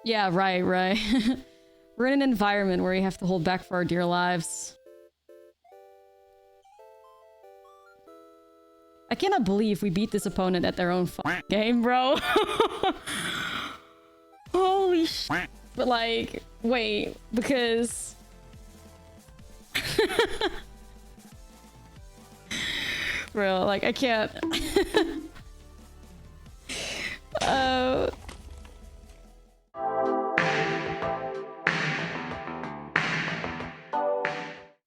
Yeah, right, right. We're in an environment where we have to hold back for our dear lives. I cannot believe we beat this opponent at their own game, bro. Holy shit. But like, wait, because... Bro, like, I can't...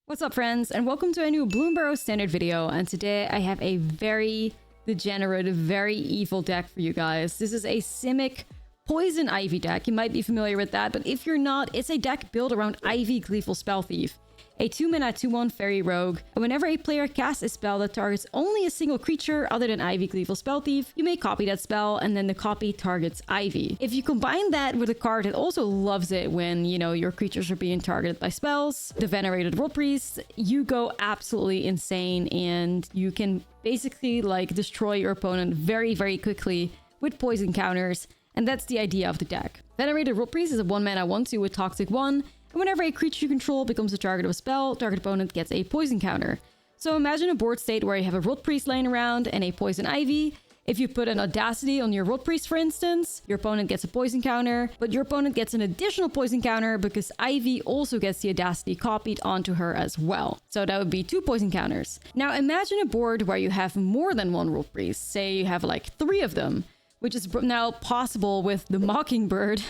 What's up, friends, and welcome to a new Bloomburrow standard video. And today I have a very degenerate, very evil deck for you guys. This is a Simic Poison Ivy deck. You might be familiar with that, but if you're not, it's a deck built around Ivy Gleeful Spell Thief, a 2-mana 2/1 fairy rogue. And whenever a player casts a spell that targets only a single creature other than Ivy Gleeful Spell Thief, you may copy that spell, and then the copy targets Ivy. If you combine that with a card that also loves it when, you know, your creatures are being targeted by spells, the Venerated Rotpriests, you go absolutely insane, and you can basically like destroy your opponent very, very quickly with poison counters. And that's the idea of the deck. Venerated Rotpriests is a 1-mana 1/2 with Toxic 1. And whenever a creature you control becomes the target of a spell, target opponent gets a poison counter. So imagine a board state where you have a Rotpriest laying around and a poison ivy. If you put an Audacity on your Rotpriest, for instance, your opponent gets a poison counter, but your opponent gets an additional poison counter because Ivy also gets the Audacity copied onto her as well. So that would be 2 poison counters. Now imagine a board where you have more than one Rotpriest. Say you have like 3 of them, which is now possible with the Mockingbird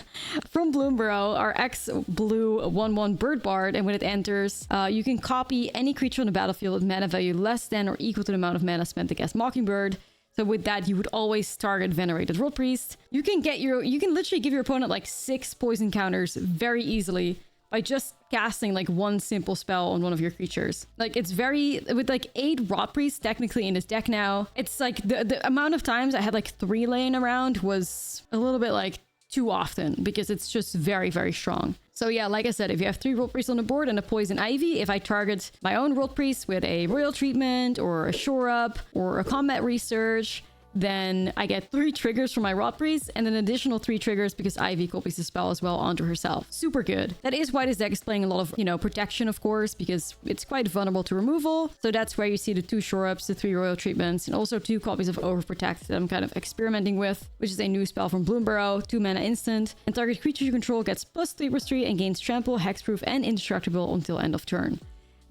from Bloomburrow, our ex-blue 1/1 bird bard. And when it enters, you can copy any creature on the battlefield with mana value less than or equal to the amount of mana spent to cast Mockingbird. So with that, you would always target Venerated Rotpriest. You can literally give your opponent like 6 poison counters very easily by just casting like one simple spell on one of your creatures. Like, it's very, with like 8 Rotpriests technically in this deck now, it's like the amount of times I had like 3 laying around was a little bit like too often because it's just very, very strong. So yeah, like I said, if you have 3 Rotpriests on the board and a Poison Ivy, if I target my own Rotpriest with a Royal Treatment or a Shore Up or a Combat Research, then I get 3 triggers from my Rotpriest and an additional 3 triggers because Ivy copies the spell as well onto herself. Super good. That is why this deck is playing a lot of, you know, protection, of course, because it's quite vulnerable to removal. So that's where you see the 2 Shore Ups, the 3 Royal Treatments, and also 2 copies of Overprotect that I'm kind of experimenting with, which is a new spell from Bloomburrow, 2-mana instant. And target creature you control gets +3/+3 and gains Trample, Hexproof, and Indestructible until end of turn.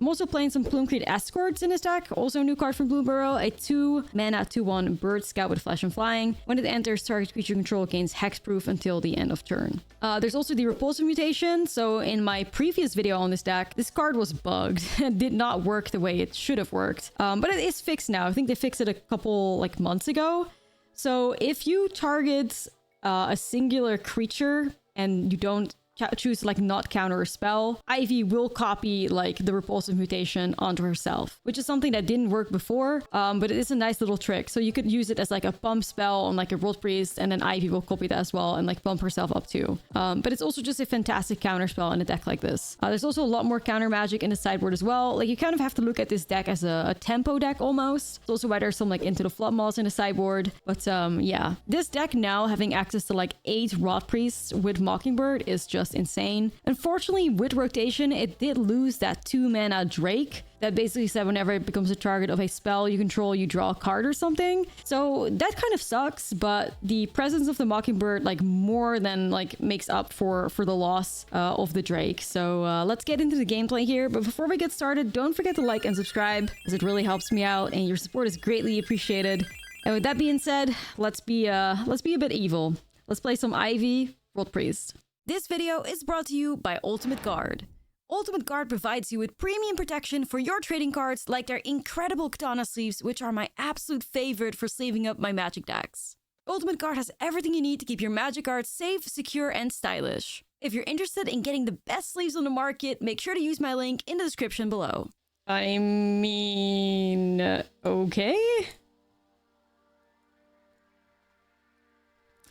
I'm also playing some Plumecrite Escorts in this deck, also a new card from Bloomburrow, a 2-mana 2/1 Bird Scout with Flash and Flying. When it enters, target creature control gains Hexproof until the end of turn. There's also the Repulsive Mutation. So in my previous video on this deck, this card was bugged and did not work the way it should have worked. But it is fixed now. I think they fixed it a couple like months ago. So if you target a singular creature and you don't choose like not counter a spell, Ivy will copy like the Repulsive Mutation onto herself, which is something that didn't work before, but it is a nice little trick. So you could use it as like a pump spell on like a Rotpriest, and then Ivy will copy that as well and like pump herself up too. But it's also just a fantastic counter spell in a deck like this. There's also a lot more counter magic in the sideboard as well. Like, you kind of have to look at this deck as a tempo deck almost. It's also why there's some like Into the Flood Moths in the sideboard. But yeah, this deck now having access to like 8 Rotpriests with Mockingbird is just insane. Unfortunately, with rotation, it did lose that 2-mana Drake that basically said whenever it becomes a target of a spell you control, you draw a card or something. So that kind of sucks, but the presence of the Mockingbird like more than like makes up for the loss of the Drake. So let's get into the gameplay here. But before we get started, don't forget to like and subscribe, as it really helps me out and your support is greatly appreciated. And with that being said, let's be a bit evil. Let's play some Ivy Rotpriest. This video is brought to you by Ultimate Guard. Ultimate Guard provides you with premium protection for your trading cards, like their incredible Katana sleeves, which are my absolute favorite for sleeving up my Magic decks. Ultimate Guard has everything you need to keep your Magic cards safe, secure, and stylish. If you're interested in getting the best sleeves on the market, make sure to use my link in the description below. I mean, okay?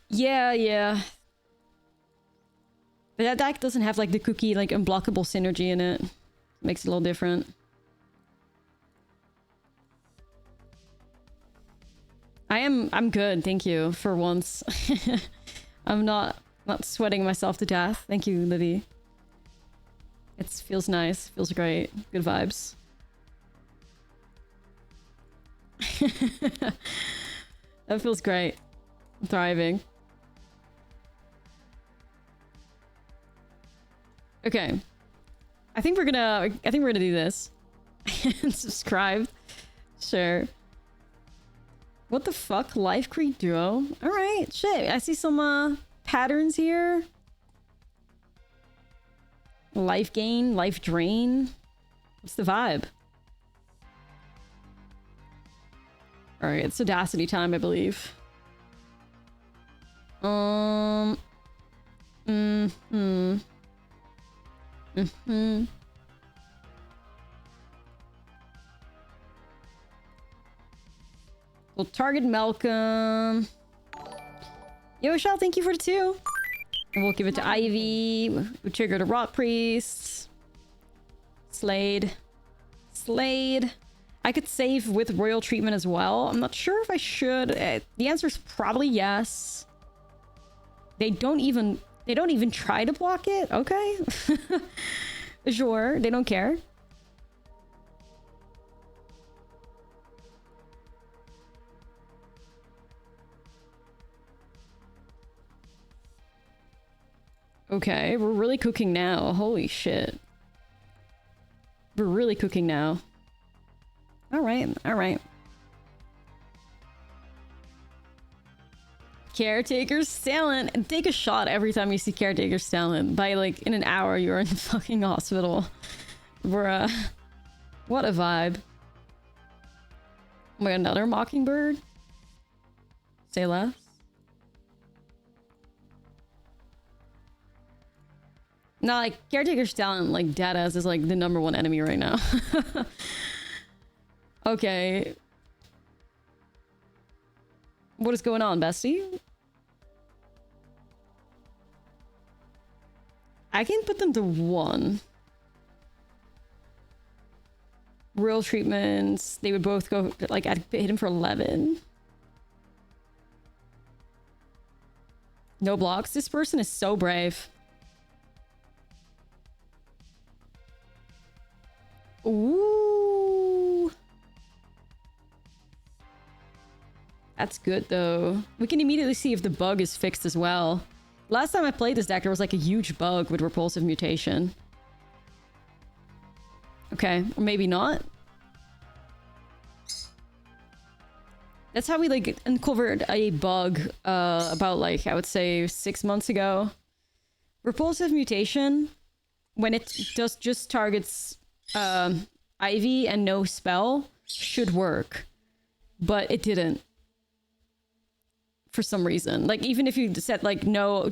Yeah. But that deck doesn't have like the cookie, like unblockable synergy in it. Makes it a little different. I'm good, thank you, for once. I'm not Not sweating myself to death. Thank you, Libby. It feels nice. Feels great. Good vibes. That feels great. I'm thriving. Okay. I think we're gonna do this. Subscribe. Sure. What the fuck? Life Creek Duo? Alright, shit. I see some patterns here. Life gain, life drain. What's the vibe? Alright, it's Audacity time, I believe. We'll target Malcolm. Yo, Shell, thank you for the 2. And we'll give it to Ivy. We triggered a Rotpriest. Slade. I could save with Royal Treatment as well. I'm not sure if I should. The answer is probably yes. They don't even try to block it. Okay. Sure, they don't care. Okay, we're really cooking now. Holy shit. We're really cooking now. Alright. Caretaker's talent. Take a shot every time you see Caretaker's talent. By like in an hour you're in the fucking hospital. Bruh. What a vibe. Oh my god, another Mockingbird? Say less. No, like, Caretaker's talent, like, deadass is, like, the #1 enemy right now. Okay. What is going on, bestie? I can put them to 1. Real treatments, they would both go, like, I'd hit him for 11. No blocks. This person is so brave. Ooh. That's good, though. We can immediately see if the bug is fixed as well. Last time I played this deck, there was like a huge bug with Repulsive Mutation. Okay, or maybe not. That's how we like uncovered a bug about like, I would say 6 months ago. Repulsive Mutation, when it just targets Ivy and no spell, should work. But it didn't. For some reason. Like, even if you set like no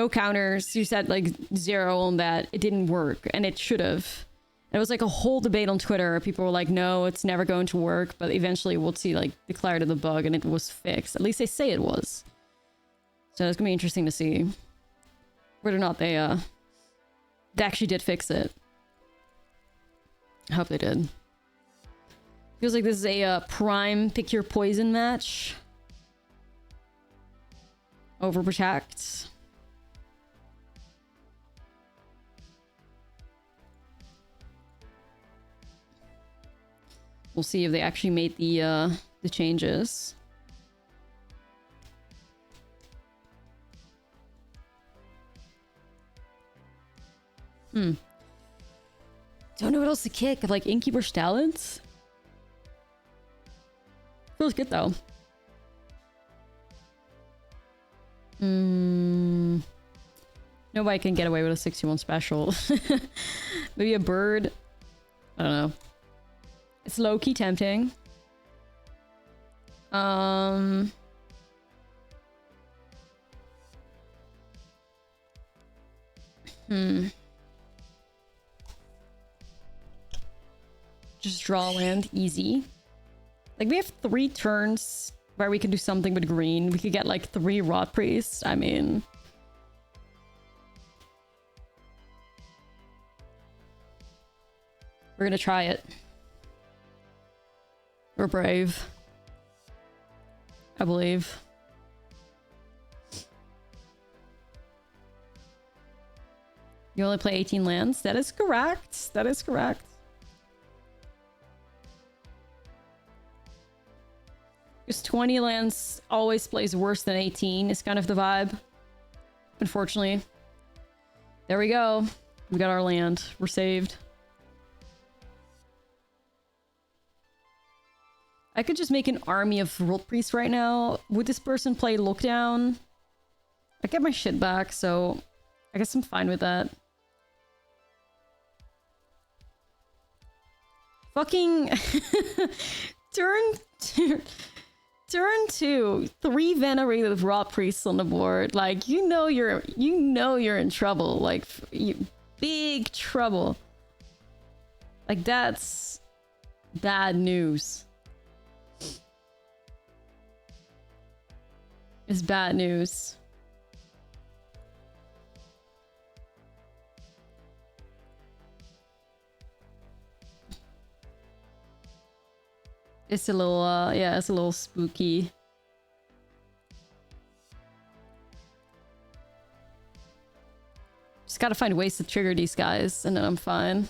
counters, you set like 0 on that, it didn't work, and it should have. It was like a whole debate on Twitter. People were like, no, it's never going to work, but eventually we'll see like declared the bug and it was fixed. At least they say it was. So it's gonna be interesting to see whether or not they actually did fix it. I hope they did. Feels like this is a prime pick your poison match. Overprotect. We'll see if they actually made the changes. Don't know what else to kick. Like Innkeeper's Talents? Feels good though. Nobody can get away with a 61 special. Maybe a bird. I don't know. It's low-key tempting. Just draw land, easy. Like, we have 3 turns where we can do something with green. We could get, like, 3 Rotpriests. I mean... we're gonna try it. We're brave. I believe. You only play 18 lands? That is correct. That is correct. Because 20 lands always plays worse than 18 is kind of the vibe. Unfortunately. There we go. We got our land. We're saved. I could just make an army of Rotpriests right now. Would this person play Lookdown? I get my shit back, so I guess I'm fine with that. Fucking turn 2, 3 Venerated Rotpriests on the board. Like, you know you're in trouble. Like, big trouble. Like, that's bad news. It's bad news. It's a little, yeah, it's a little spooky. Just gotta find ways to trigger these guys, and then I'm fine.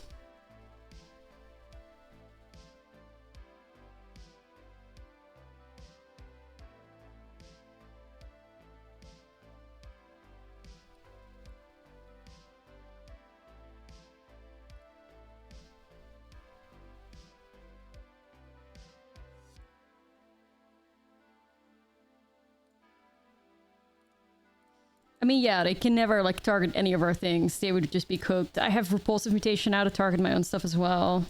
I mean, yeah, they can never, like, target any of our things. They would just be cooked. I have Repulsive Mutation now to target my own stuff as well.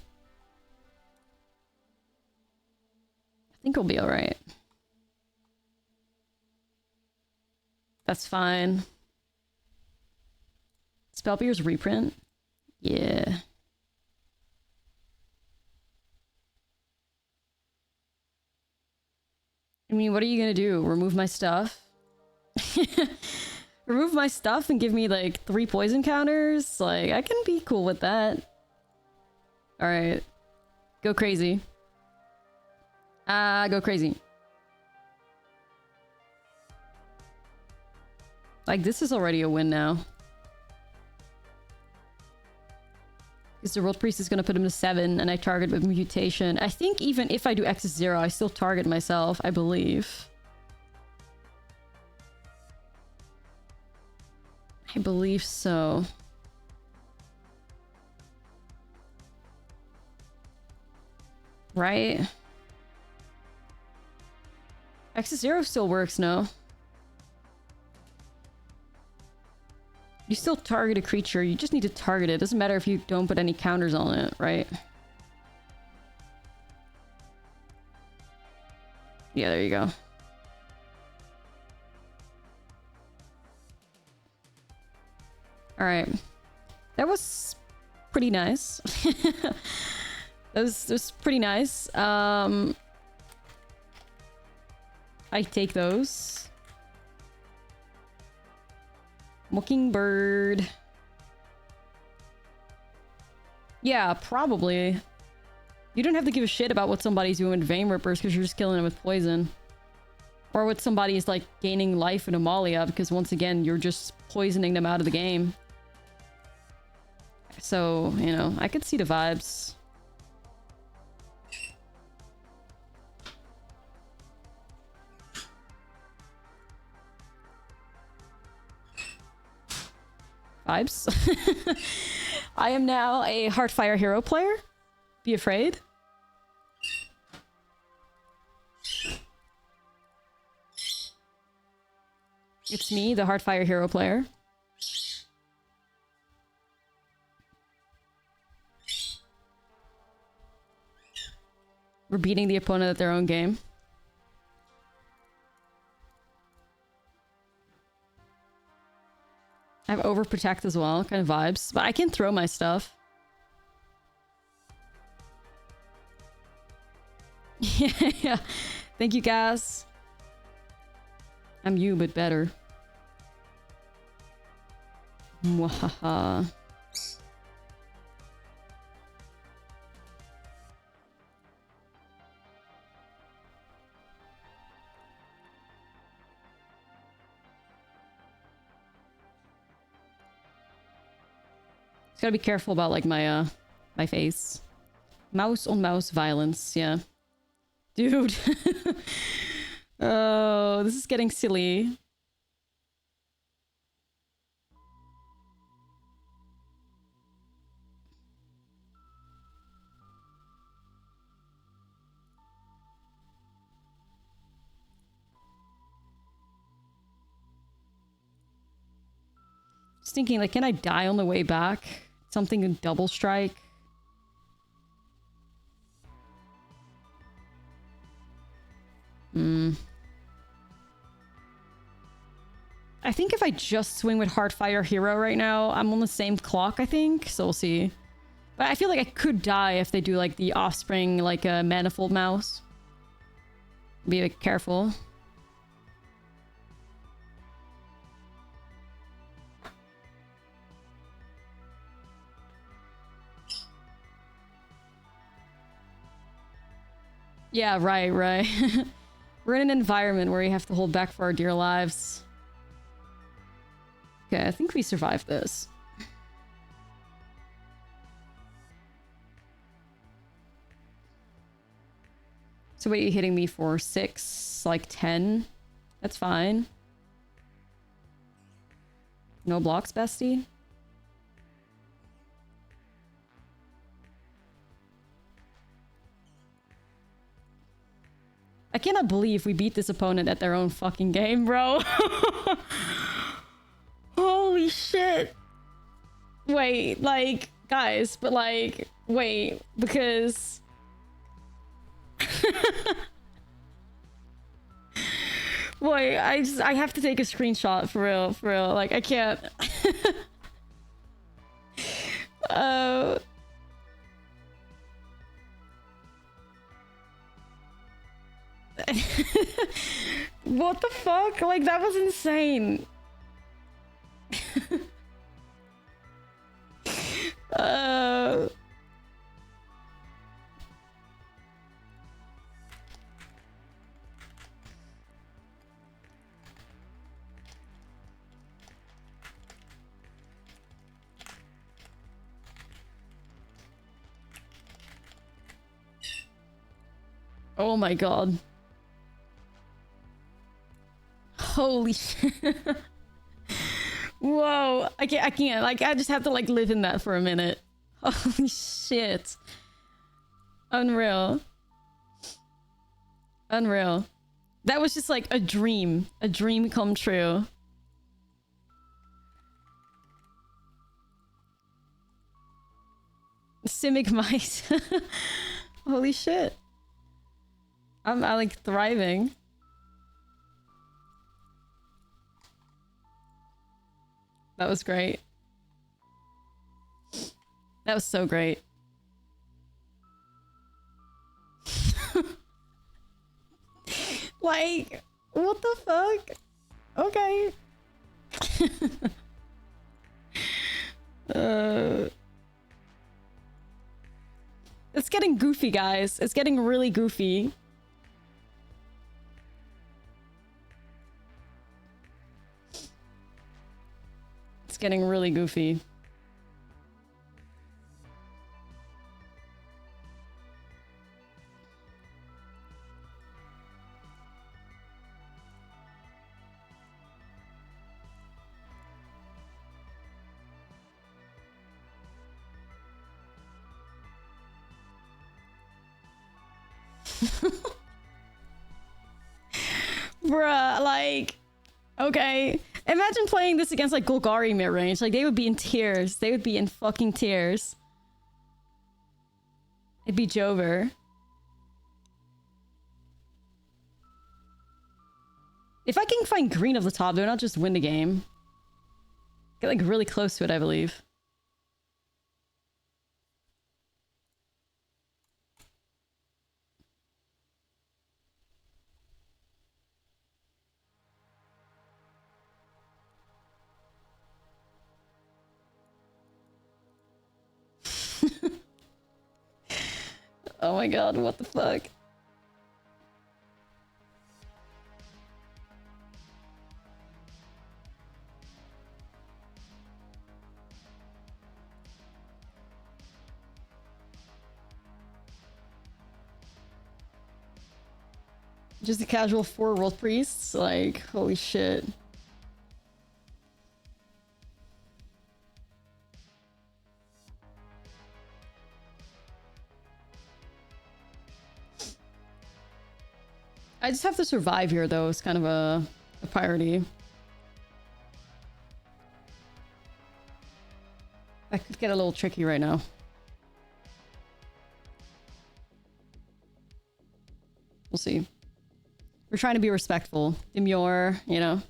I think we'll be alright. That's fine. Spellbear's reprint? Yeah. I mean, what are you gonna do? Remove my stuff? Remove my stuff and give me, like, 3 poison counters? Like, I can be cool with that. Alright. Go crazy. Go crazy. Like, this is already a win now. Because the Rotpriest is gonna put him to 7, and I target with Mutation. I think even if I do X 0, I still target myself, I believe. I believe so. Right? X 0 still works, no? You still target a creature, you just need to target it. Doesn't matter if you don't put any counters on it, right? Yeah, there you go. Alright. That was pretty nice. that was pretty nice. I take those. Mockingbird. Yeah, probably. You don't have to give a shit about what somebody's doing with Vein Rippers because you're just killing them with poison. Or what somebody's like gaining life in Amalia because once again, you're just poisoning them out of the game. So, you know, I could see the vibes. Vibes? I am now a Heartfire hero player. Be afraid. It's me, the Heartfire hero player. We're beating the opponent at their own game. I have Overprotect as well, kind of vibes. But I can throw my stuff. Yeah. Thank you, guys. I'm you, but better. Mwahaha. Just gotta be careful about like my face. Mouse on mouse violence, yeah. Dude. Oh, this is getting silly. Just thinking, like, can I die on the way back? Something in double strike? I think if I just swing with Heartfire Hero right now, I'm on the same clock, I think. So we'll see. But I feel like I could die if they do, like, the Offspring, like, a Manifold Mouse. Be a bit careful. Yeah, right. We're in an environment where we have to hold back for our dear lives. Okay, I think we survived this. So what are you hitting me for? 6? Like 10? That's fine. No blocks, bestie? I cannot believe we beat this opponent at their own fucking game, bro. Holy shit. Wait, like, guys, but like, wait, because... Boy, I have to take a screenshot for real, like, I can't... What the fuck? Like, that was insane. Oh my god. Holy shit. Whoa. I can't. Like, I just have to, like, live in that for a minute. Holy shit. Unreal. Unreal. That was just, like, a dream. A dream come true. Simic mice. Holy shit. I'm like, thriving. That was great. That was so great. Like, what the fuck? Okay. It's getting goofy, guys. It's getting really goofy. It's getting really goofy. Bruh, like, okay. Imagine playing this against, like, Golgari mid-range. Like, they would be in tears. They would be in fucking tears. It'd be Jover. If I can find green of the top, they'll not just win the game. Get, like, really close to it, I believe. Oh my god, what the fuck? Just a casual 4 Rotpriests? Like, holy shit. I just have to survive here, though. It's kind of a priority. That could get a little tricky right now. We'll see. We're trying to be respectful. Demure, you know.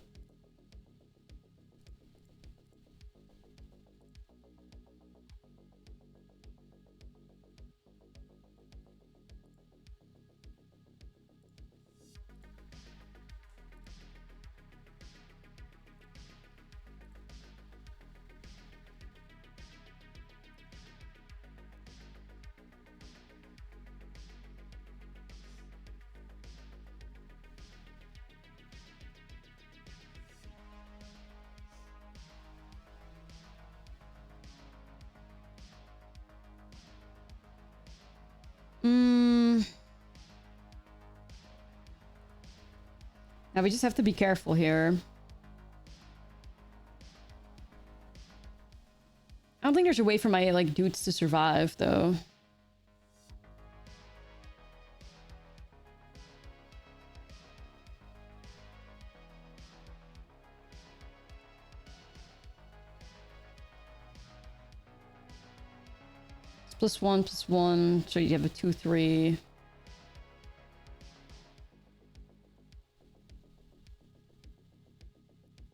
Now we just have to be careful here. I don't think there's a way for my, like, dudes to survive, though. It's +1/+1, so you have a 2/3.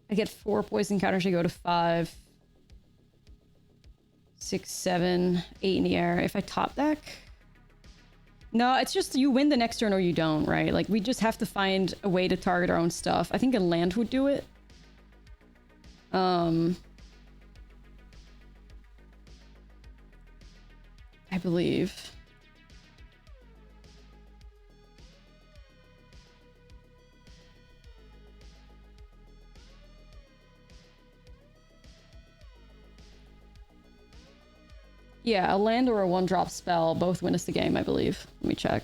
I get 4 poison counters, I go to 5. 6, 7, 8 in the air. If I top deck... No, it's just you win the next turn or you don't, right? Like, we just have to find a way to target our own stuff. I think a land would do it. I believe. Yeah, a land or a 1-drop spell both win us the game, I believe. Let me check.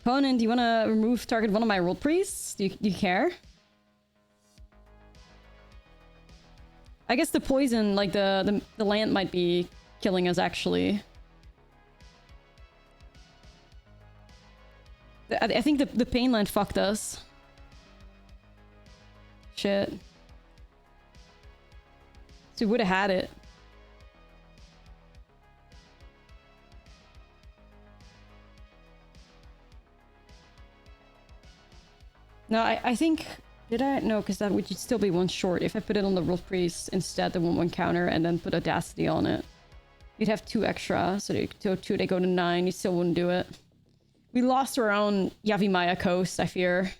Opponent, do you want to remove target one of my Rotpriests? Do you care? I guess the poison, like the land might be killing us, actually. I think the pain land fucked us. Shit. So we would have had it. No, I think... Did I? No, because that would still be 1 short. If I put it on the Rotpriest instead, the 1/1 counter, and then put Audacity on it. You'd have 2 extra, so they go to 9, you still wouldn't do it. We lost our own Yavimaya coast, I fear.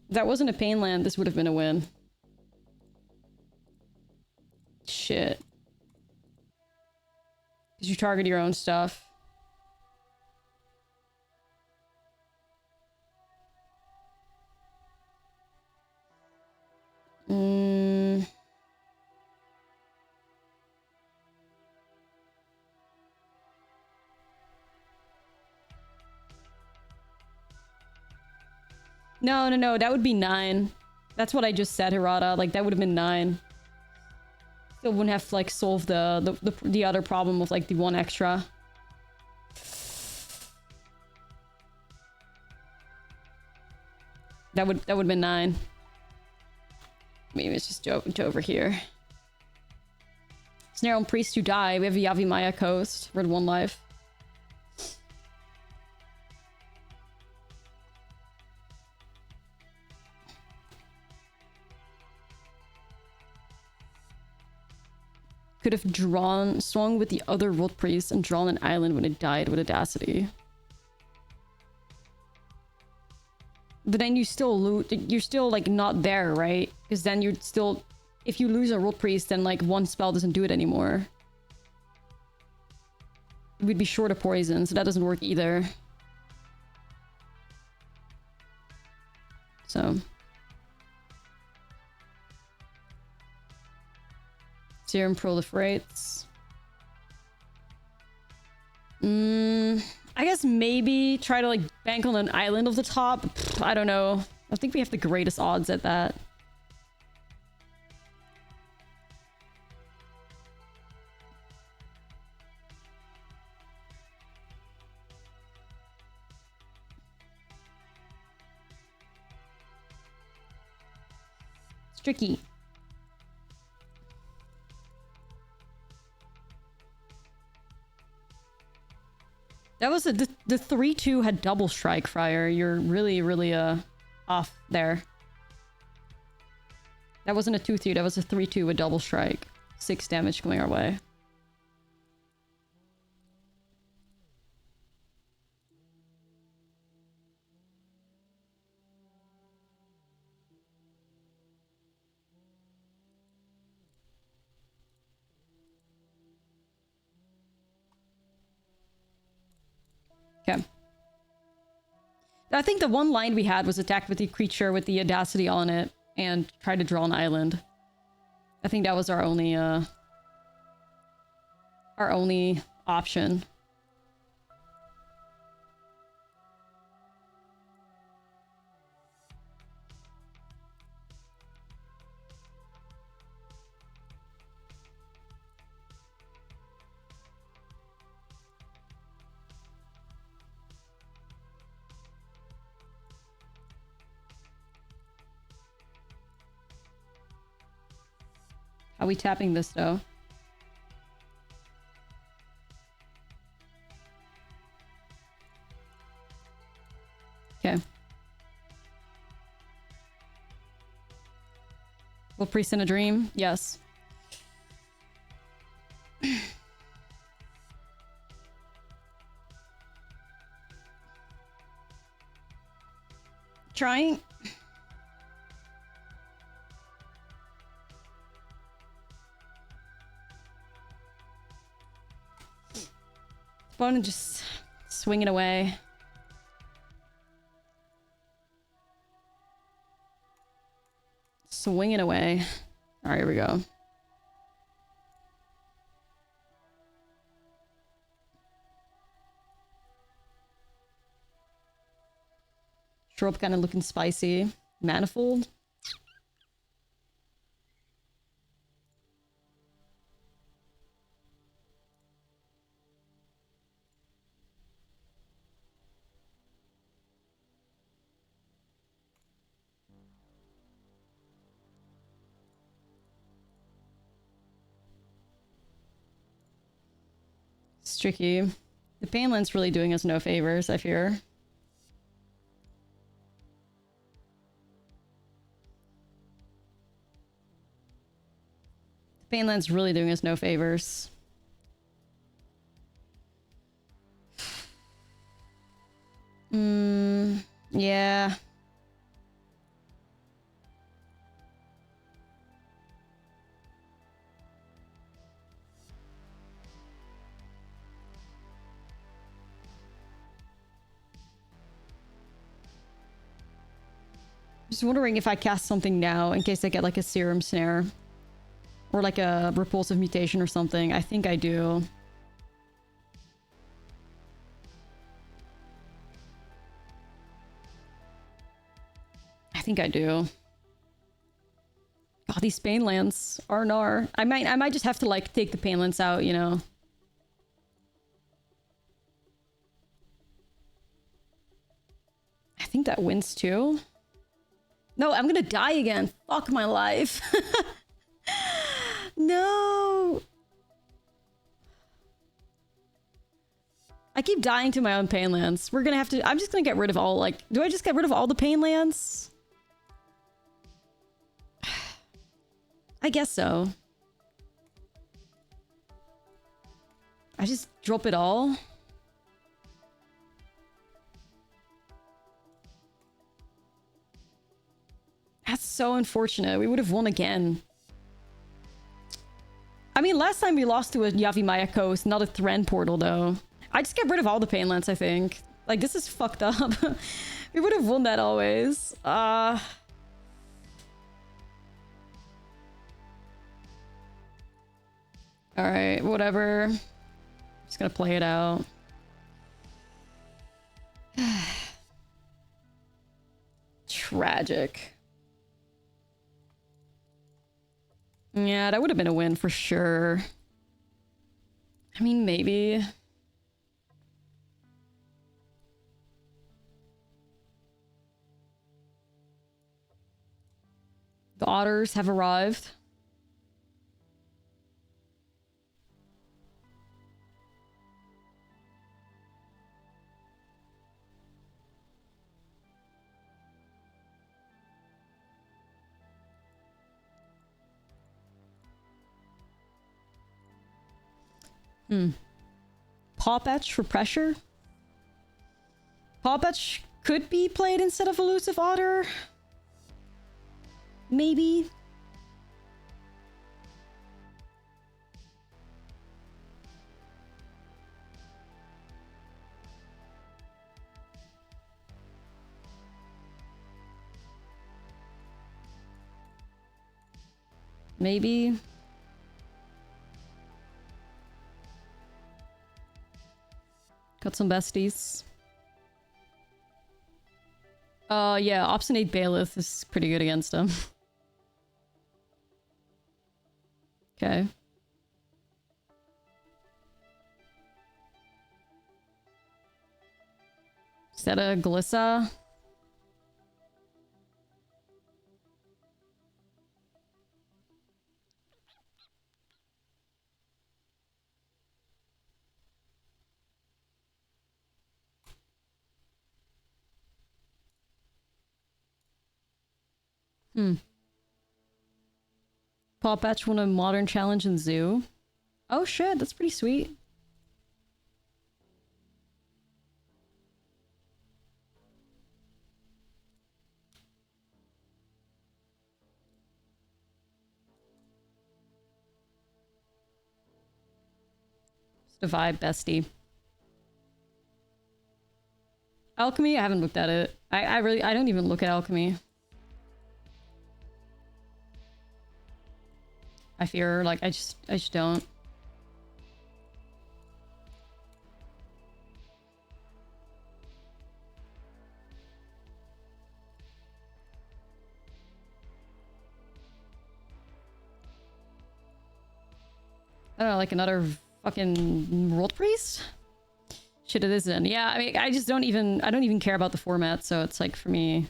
If that wasn't a pain land, this would have been a win. Shit. Because you target your own stuff. No, that would be 9. That's what I just said, Hirata. Like, that would have been 9. Still wouldn't have, like, solved the other problem with, like, the 1 extra. That would have been 9. Maybe it's just Joe over here. Snare on Priest to die. We have a Yavimaya coast. We're at 1 life. Could have swung with the other Rotpriest and drawn an island when it died with Audacity. But then you still you're still, like, not there, right? Because then you're still... If you lose a Rotpriest, then, like, 1 spell doesn't do it anymore. We'd be short of poison, so that doesn't work either. So... Serum proliferates. I guess maybe try to like bank on an island of the top. I don't know. I think we have the greatest odds at that. It's tricky. That was the 3-2 had double strike, Friar. You're really off there. That wasn't a 2-3, that was a 3-2 with double strike. 6 damage going our way. Okay. I think the one line we had was attack with the creature with the audacity on it and try to draw an island. I think that was our only option. How are we tapping this though? Okay. Will Priest in a Dream? Yes. Trying. Opponent just swinging away. Swinging away. All right, here we go. Trope kind of looking spicy. Manifold. It's tricky. The Painland's really doing us no favors, I fear. The Painland's really doing us no favors. Yeah. Just wondering if I cast something now in case I get like a Serum Snare. Or like a Repulsive Mutation or something. I think I do. I think I do. God, these Painlands are gnar. I might just have to like take the Painlands out, you know. I think that wins too. No, I'm gonna die again. Fuck my life. No. I keep dying to my own Painlands. We're gonna have to... I'm just gonna get rid of all, like... Do I just get rid of all the Painlands? I guess so. I just drop it all? That's so unfortunate. We would have won again. I mean, last time we lost to a Yavimaya Coast, not a Thran portal, though. I just get rid of all the Painlands, I think. Like, this is fucked up. We would have won that always. Alright, whatever. Just gonna play it out. tragic. Yeah, that would have been a win for sure. I mean, maybe. The otters have arrived. Paw Patch for pressure? Paw Patch could be played instead of Elusive Otter. Maybe. Maybe. Got some besties. Yeah, Obstinate Bailiff is pretty good against him. Okay. Is that a Glissa? Paw Patch won a modern challenge in Zoo. Oh shit, that's pretty sweet. Just a vibe, bestie. Alchemy? I haven't looked at it. I don't even look at Alchemy. I fear, like, I just don't. I don't know, like another fucking Rotpriest? Shit, it isn't. Yeah, I mean, I don't even care about the format, so it's like, for me,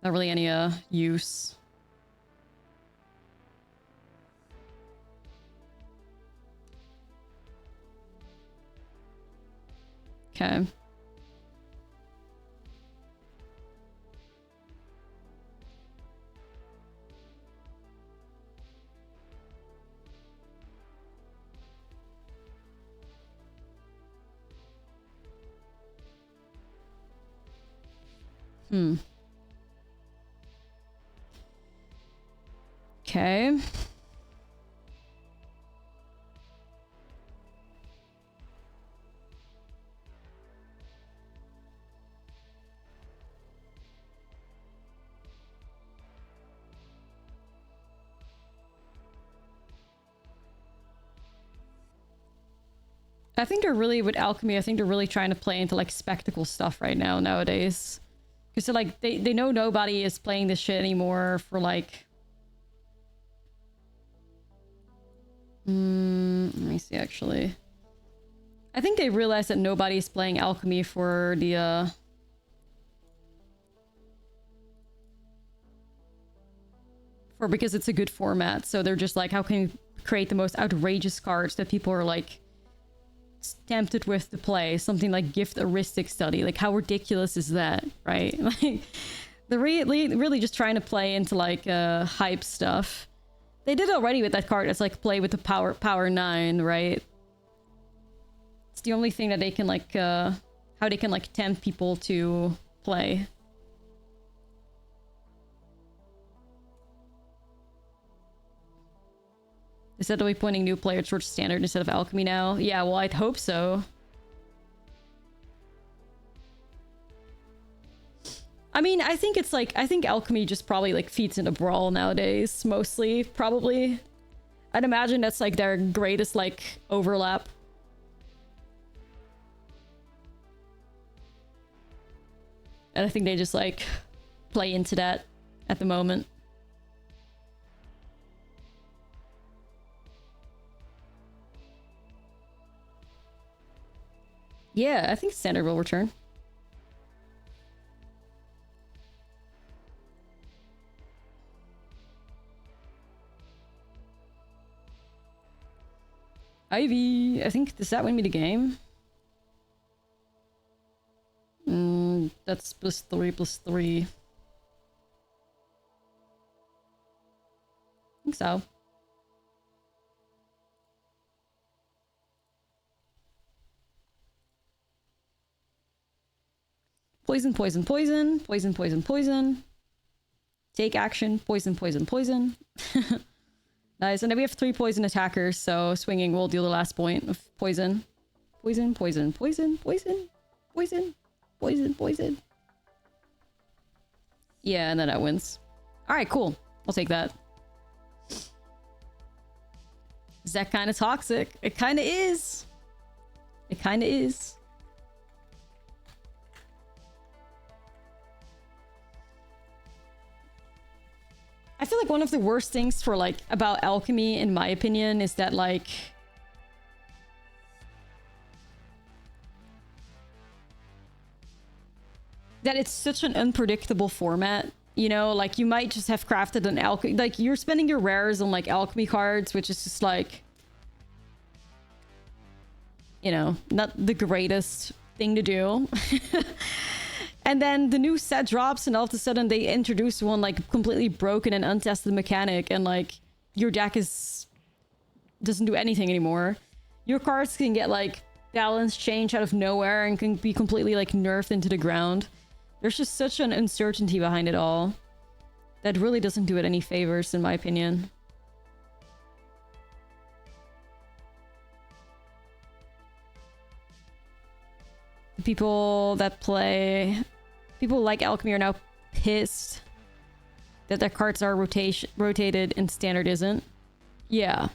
not really any, use. Okay. Okay. I think they're really, with Alchemy, I think they're really trying to play into, like, spectacle stuff right now, nowadays. Because they're like, they know nobody is playing this shit anymore for, like... let me see, actually. I think they realize that nobody's playing Alchemy for the, because it's a good format, so they're just like, how can you create the most outrageous cards that people are, like, tempted with to play? Something like Gift Heuristic Study. Like, how ridiculous is that, right? Like, they're really just trying to play into, like, hype stuff. They did already with that card. It's like play with the power 9, right? It's the only thing that they can, like, how they can, like, tempt people to play. They said they'll be pointing new players towards Standard instead of Alchemy now. Yeah, well, I'd hope so. I mean, I think it's like, I think Alchemy just probably, like, feeds into Brawl nowadays, mostly, probably. I'd imagine that's, like, their greatest, like, overlap. And I think they just like play into that at the moment. Yeah, I think standard will return. Ivy, I think, does that win me the game? That's +3/+3. I think so. Poison, poison, poison. Poison, poison, poison. Take action. Poison, poison, poison. Nice. And then we have 3 poison attackers, so swinging will deal the last point of poison. Poison, poison, poison, poison, poison, poison, poison. Yeah, and then that wins. Alright, cool. I'll take that. Is that kind of toxic? It kind of is. It kind of is. I feel like one of the worst things for like about alchemy, in my opinion, is that like that it's such an unpredictable format. You know, like you might just have crafted an alchemy, like you're spending your rares on like alchemy cards, which is just like, you know, not the greatest thing to do. And then the new set drops and all of a sudden they introduce one like completely broken and untested mechanic, and like your deck doesn't do anything anymore. Your cards can get like balance change out of nowhere and can be completely like nerfed into the ground. There's just such an uncertainty behind it all that really doesn't do it any favors, in my opinion. The people that play... People like alchemy are now pissed that their cards are rotated and standard isn't. Yeah.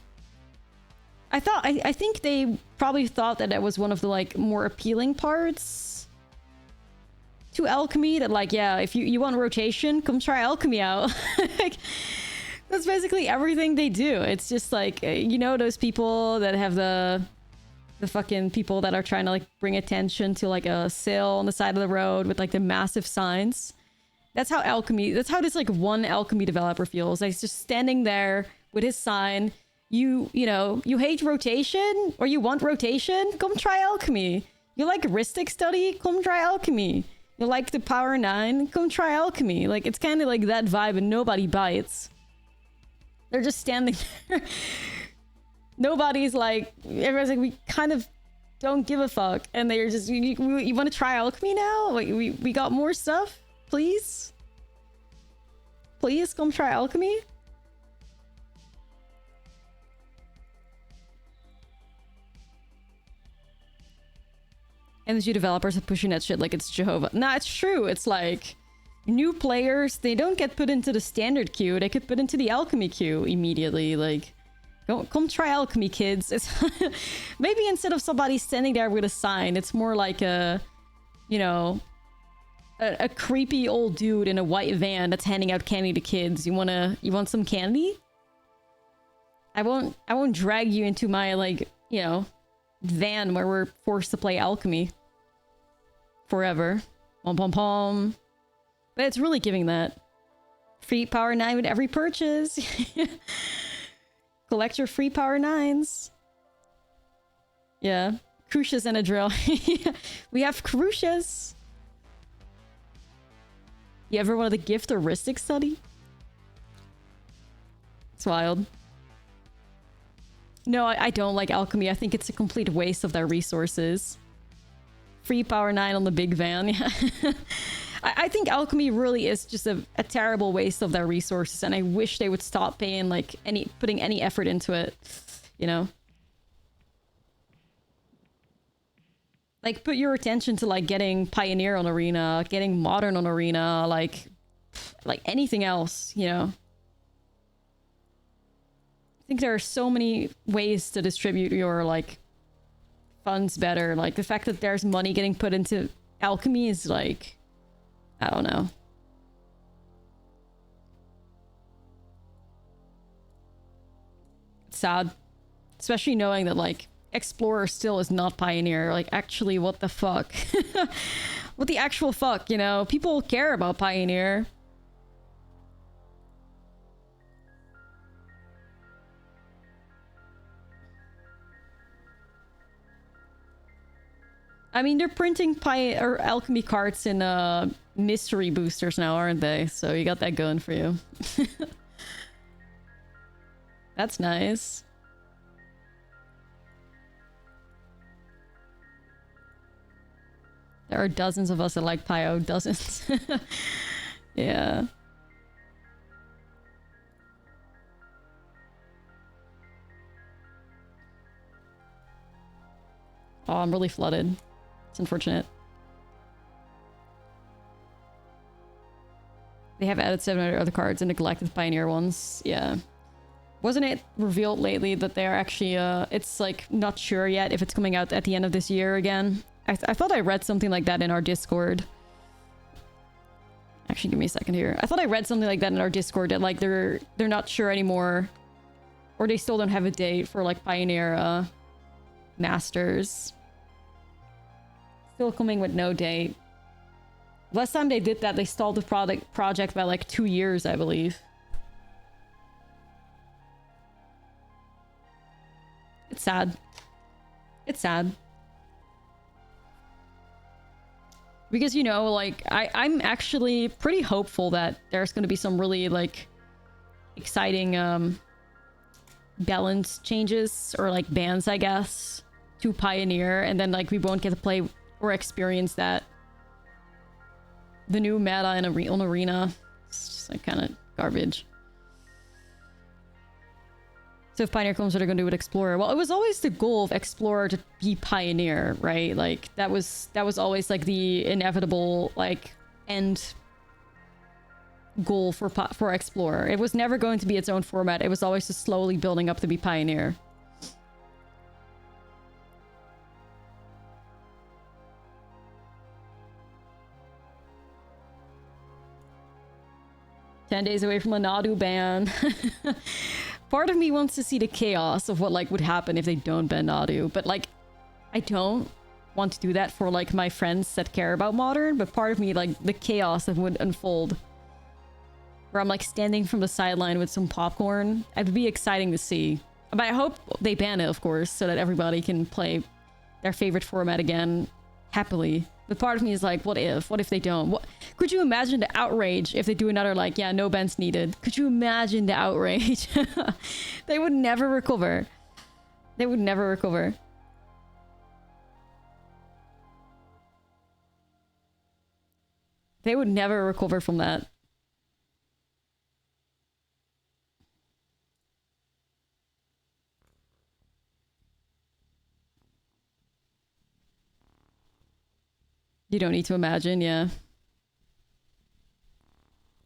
I think they probably thought that was one of the like more appealing parts to alchemy, that like, yeah, if you want rotation, come try alchemy out. Like, that's basically everything they do. It's just like, you know, those people that have the fucking people that are trying to like bring attention to like a sale on the side of the road with like the massive signs. That's how this like one alchemy developer feels. Like, he's just standing there with his sign. You know, you hate rotation or you want rotation? Come try alchemy. You like heuristic study? Come try alchemy. You like the power 9? Come try alchemy. Like, it's kind of like that vibe, and nobody bites. They're just standing there. Nobody's like, everyone's like, we kind of don't give a fuck. And they're just, you want to try alchemy now? Like, we got more stuff? Please? Please come try alchemy? MTG developers are pushing that shit like it's Jehovah. Nah, it's true. It's like, new players, they don't get put into the standard queue. They get put into the alchemy queue immediately. Like, come try alchemy, kids. It's maybe instead of somebody standing there with a sign, it's more like a, you know, a creepy old dude in a white van that's handing out candy to kids. You want some candy? I won't drag you into my, like, you know, van where we're forced to play alchemy forever. Pom pom pom. But it's really giving that. Free power 9 with every purchase. Collect your free power 9s. Yeah. Crucius and a drill. We have Crucius. You ever wanted to gift a heuristic study? It's wild. No, I don't like alchemy. I think it's a complete waste of their resources. Free power 9 on the big van. Yeah. I think alchemy really is just a terrible waste of their resources, and I wish they would stop paying like putting any effort into it, you know? Like, put your attention to like getting Pioneer on Arena, getting Modern on Arena, like anything else, you know? I think there are so many ways to distribute your like funds better. Like, the fact that there's money getting put into alchemy is like I don't know. It's sad. Especially knowing that, like, Explorer still is not Pioneer. Like, actually, what the fuck? What the actual fuck, you know? People care about Pioneer. I mean, they're printing or alchemy cards in mystery boosters now, aren't they? So you got that going for you. That's nice. There are dozens of us that like Pio. Dozens. Yeah. Oh, I'm really flooded. It's unfortunate. They have added 700 other cards and neglected Pioneer ones. Yeah. Wasn't it revealed lately that they're actually, it's like not sure yet if it's coming out at the end of this year again? I thought I read something like that in our Discord. Actually, give me a second here. I thought I read something like that in our Discord that like they're not sure anymore. Or they still don't have a date for like Pioneer Masters. Still coming with no date. Last time they did that, they stalled the project by like 2 years, I believe. It's sad. It's sad. Because, you know, like, I'm actually pretty hopeful that there's going to be some really, like, exciting, balance changes, or, like, bans, I guess, to Pioneer, and then, like, we won't get to play or experience that. The new meta in on Arena. It's just, like, kind of garbage. So if Pioneer comes, what are they going to do with Explorer? Well, it was always the goal of Explorer to be Pioneer, right? Like, that was always, like, the inevitable, like, end goal for Explorer. It was never going to be its own format. It was always just slowly building up to be Pioneer. "10 days away from a Nadu ban." Part of me wants to see the chaos of what, like, would happen if they don't ban Nadu, but, like, I don't want to do that for, like, my friends that care about Modern, but part of me, like, the chaos that would unfold, where I'm, like, standing from the sideline with some popcorn, it would be exciting to see. But I hope they ban it, of course, so that everybody can play their favorite format again happily. But part of me is like, what if? What if they don't? What could you imagine the outrage if they do another, like, yeah, no bans needed? Could you imagine the outrage? They would never recover. They would never recover. They would never recover from that. You don't need to imagine, yeah.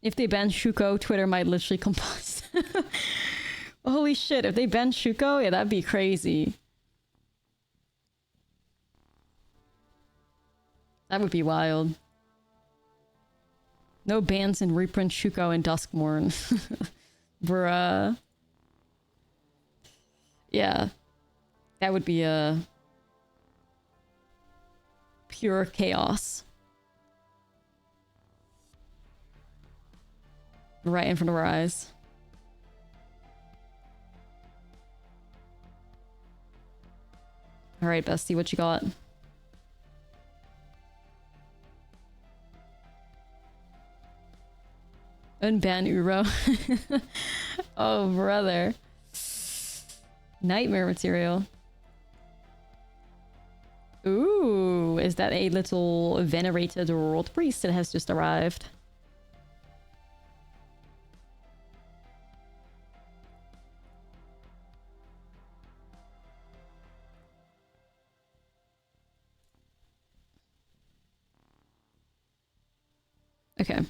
If they ban Shuko, Twitter might literally combust. Holy shit, if they ban Shuko, yeah, that'd be crazy. That would be wild. No bans in reprint Shuko and Duskmorn. Bruh. Yeah. That would be pure chaos. Right in front of our eyes. Alright, bestie, what you got? Unban Uro. Oh, brother. Nightmare material. Ooh, is that a little Venerated Rotpriests that has just arrived? Okay. I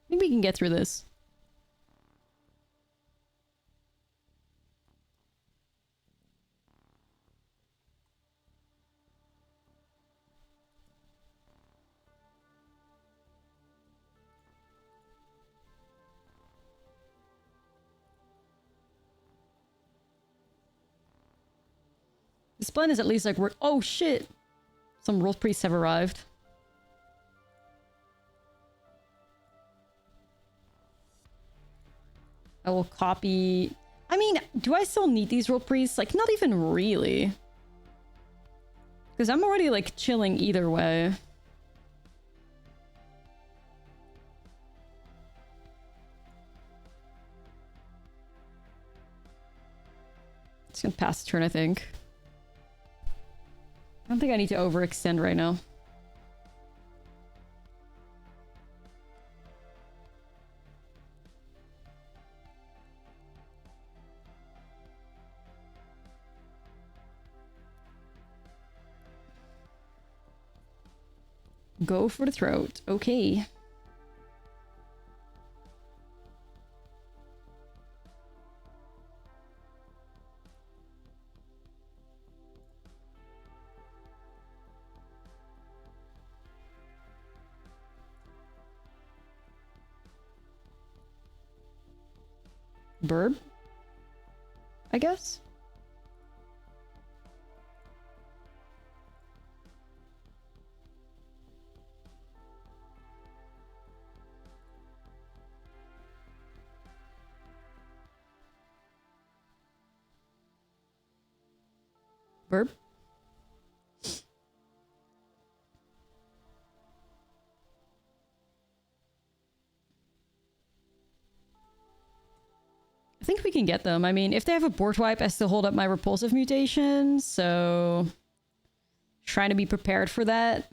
think we can get through this. This plan is at least like work. Oh shit! Some Rotpriests have arrived. I will copy... I mean, do I still need these Rotpriests? Like, not even really. Because I'm already, like, chilling either way. It's gonna pass the turn, I think. I don't think I need to overextend right now. Go for the throat. Okay. Burb? I guess? Burb? I think we can get them. I mean, if they have a board wipe, I still hold up my repulsive mutation, so... trying to be prepared for that.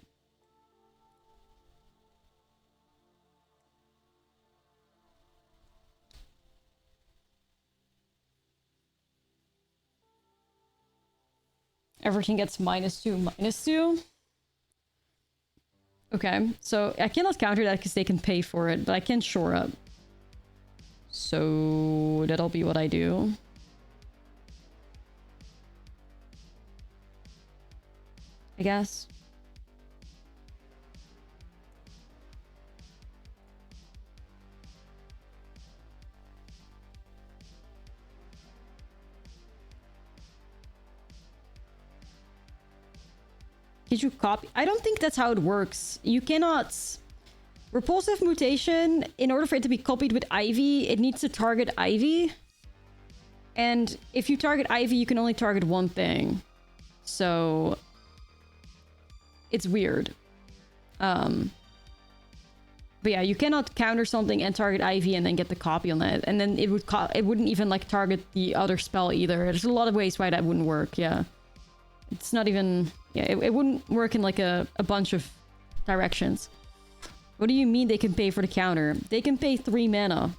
Everything gets -2, -2. Okay, so I cannot counter that because they can pay for it, but I can shore up. So that'll be what I do. I guess. Did you copy? I don't think that's how it works. You cannot... Repulsive mutation, in order for it to be copied with Ivy, it needs to target Ivy. And if you target Ivy, you can only target one thing. So... it's weird. But yeah, you cannot counter something and target Ivy and then get the copy on that. And then it wouldn't even like target the other spell either. There's a lot of ways why that wouldn't work, yeah. It's not even... yeah, it wouldn't work in like a bunch of directions. What do you mean they can pay for the counter? They can pay 3 mana.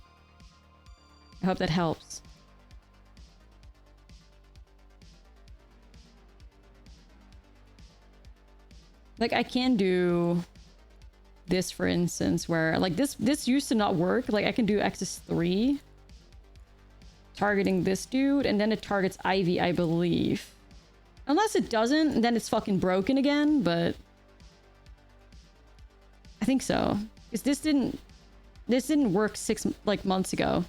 I hope that helps. Like, I can do this, for instance, where, like, this used to not work. Like, I can do X's 3. Targeting this dude, and then it targets Ivy, I believe. Unless it doesn't, then it's fucking broken again, but... I think so. Because this didn't work 6 months ago.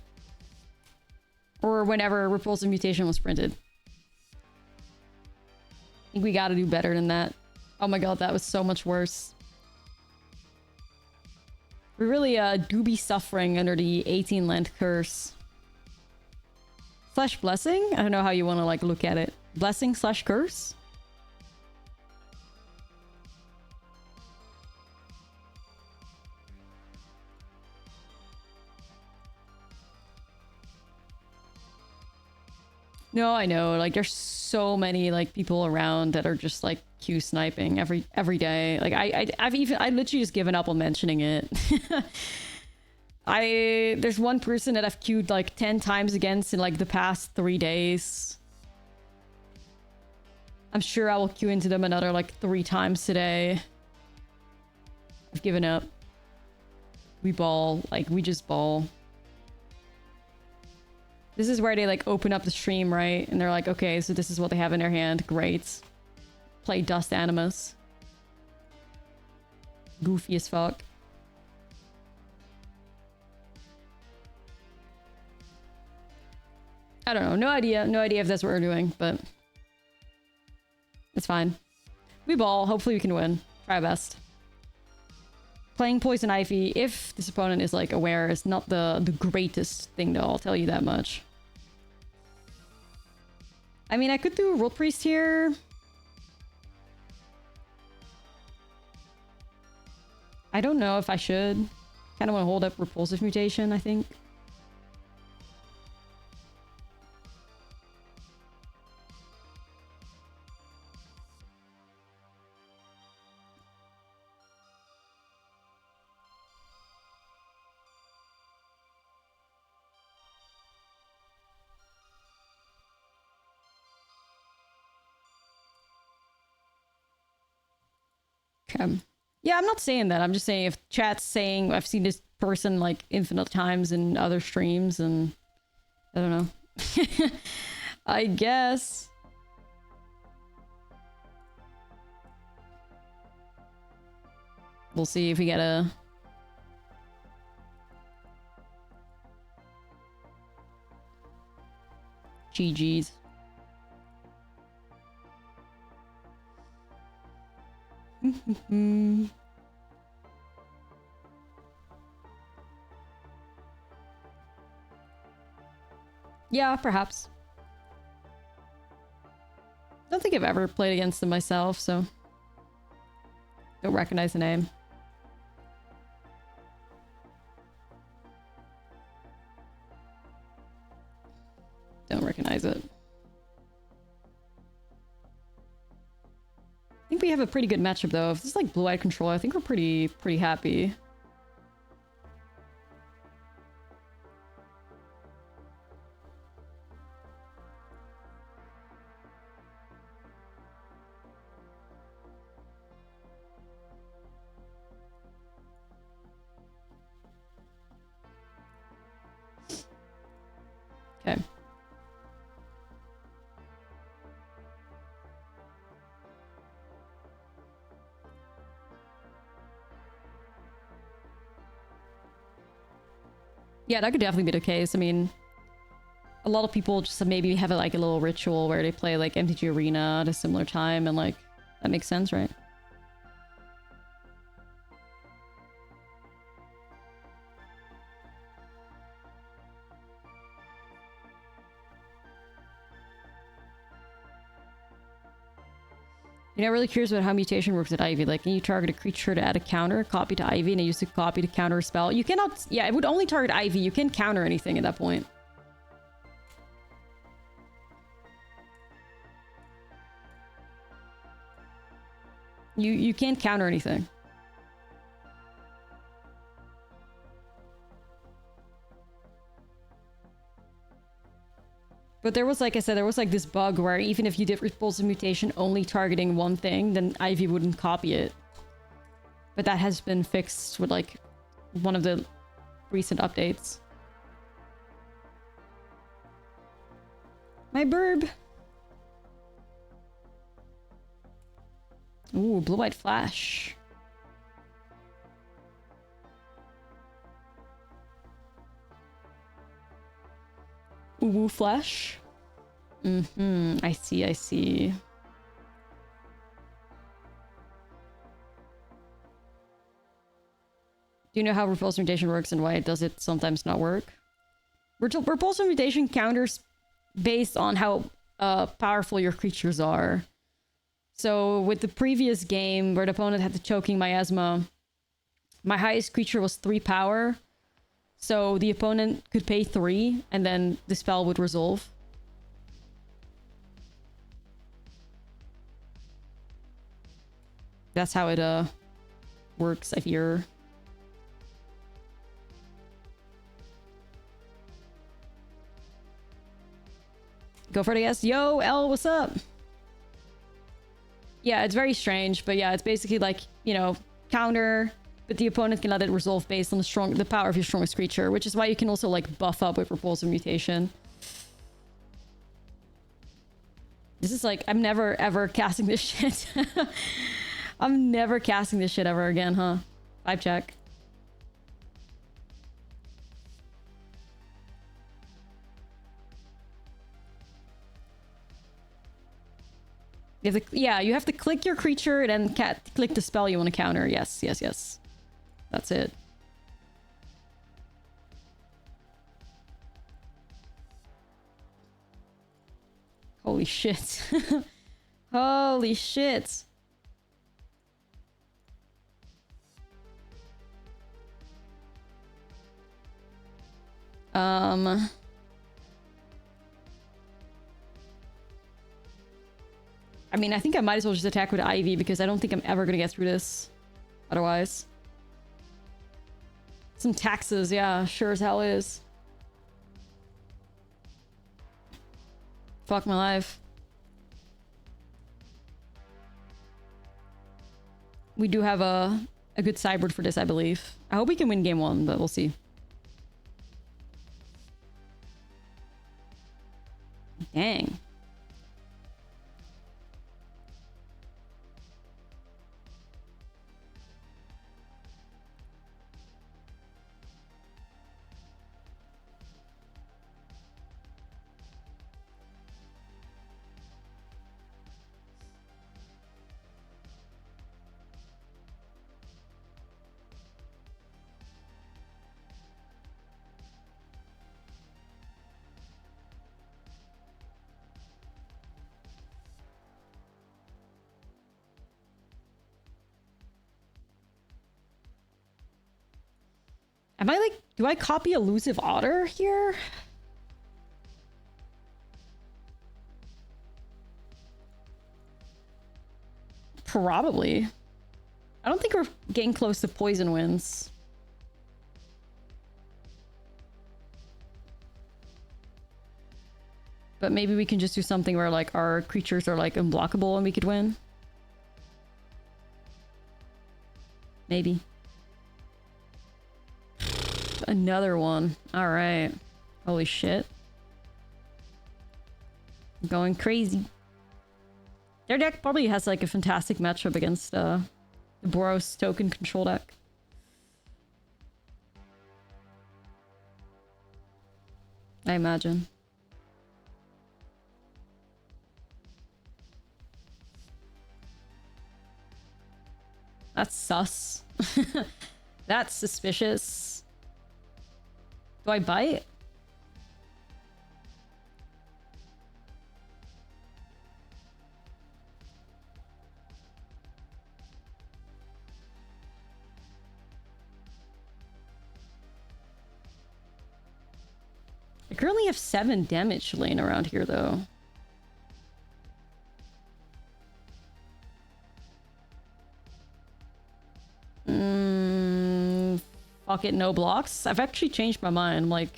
Or whenever Repulsive Mutation was printed. I think we gotta do better than that. Oh my god, that was so much worse. We really do be suffering under the 18-land curse. Slash blessing? I don't know how you want to like look at it. Blessing slash curse? No, I know. Like, there's so many like people around that are just like Q sniping every day. Like, I've literally just given up on mentioning it. There's one person that I've queued like 10 times against in like the past 3 days. I'm sure I will queue into them another like 3 times today. I've given up. We ball. Like, we just ball. This is where they like open up the stream, right? And they're like, okay, so this is what they have in their hand. Great. Play Dust Animus. Goofy as fuck. I don't know. No idea. No idea if that's what we're doing, but... It's fine. We ball. Hopefully we can win. Try our best. Playing Poison Ivy, if this opponent is like aware, is not the greatest thing though, I'll tell you that much. I mean, I could do Rotpriest here. I don't know if I should. Kind of want to hold up Repulsive Mutation, I think. Okay. Yeah, I'm not saying that. I'm just saying if chat's saying I've seen this person like infinite times in other streams and I don't know. I guess. We'll see if we get a... GG's. Yeah, perhaps. I don't think I've ever played against them myself, so... Don't recognize the name. Don't recognize it. I think we have a pretty good matchup though. If this is like blue-eyed control, I think we're pretty happy. Okay. Yeah, that could definitely be the case. I mean, a lot of people just maybe have like a little ritual where they play like MTG Arena at a similar time, and like that makes sense, right? You know, really curious about how mutation works at Ivy. Like, can you target a creature to add a counter, copy to Ivy, and use the copy to counter a spell? You cannot... Yeah, it would only target Ivy. You can't counter anything at that point. You can't counter anything. But there was, like I said, there was like this bug where even if you did Repulsive Mutation only targeting one thing, then Ivy wouldn't copy it. But that has been fixed with like one of the recent updates. My burb. Ooh, blue-white flash. Ooh, flash. I see, I see. Do you know how Repulsive Mutation works and why does it sometimes not work? Repulsive Mutation counters based on how powerful your creatures are. So with the previous game where the opponent had the Choking Miasma, my highest creature was 3 power. So the opponent could pay 3 and then the spell would resolve. That's how it works, I hear. Go for it, I guess. Yo, L, what's up? Yeah, it's very strange, but yeah, it's basically like, you know, counter, but the opponent can let it resolve based on the power of your strongest creature, which is why you can also like buff up with Repulsive Mutation. This is like, I'm never ever casting this shit. I'm never casting this shit ever again, huh? 5 check. Yeah, you have to click your creature and then click the spell you want to counter. Yes, yes, yes. That's it. Holy shit. Holy shit. I mean, I think I might as well just attack with Ivy because I don't think I'm ever gonna get through this otherwise. Some taxes, yeah, sure as hell is. Fuck my life. We do have a good sideboard for this, I believe. I hope we can win game one, but we'll see. Dang. Am I like, do I copy Elusive Otter here? Probably. I don't think we're getting close to poison wins. But maybe we can just do something where like our creatures are like unblockable and we could win. Maybe. Another one. All right. Holy shit. I'm going crazy. Their deck probably has like a fantastic matchup against the Boros token control deck. I imagine. That's sus. That's suspicious. Do I bite? I currently have 7 damage laying around here, though. Fuck it, no blocks. I've actually changed my mind, like...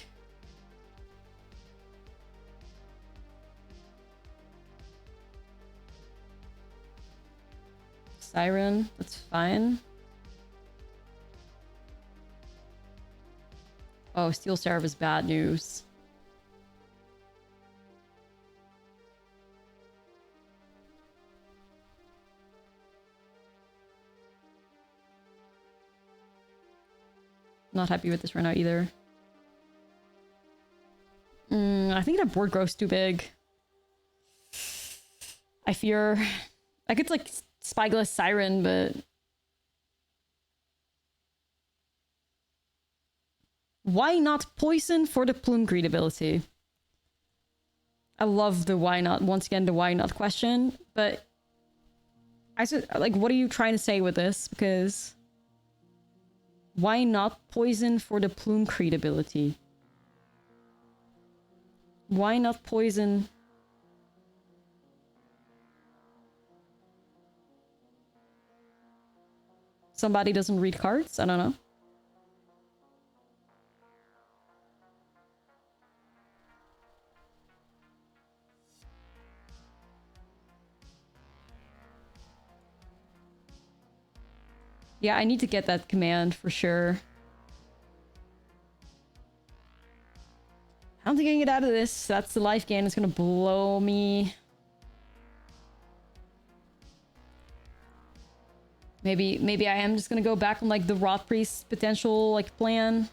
Siren, that's fine. Oh, Steel Seraph is bad news. Not happy with this right now either. I think that board grows too big. I fear... I could like Spyglass Siren, but... Why not poison for the Plume Greed ability? I love the why not, once again, the why not question, but... I said, like, what are you trying to say with this? Because... Why not poison for the Plume Creed ability? Why not poison... Somebody doesn't read cards? I don't know. Yeah, I need to get that command for sure. I don't think I can get out of this. That's the life gain. It's gonna blow me. Maybe I am just gonna go back on like the Rotpriests potential like plan.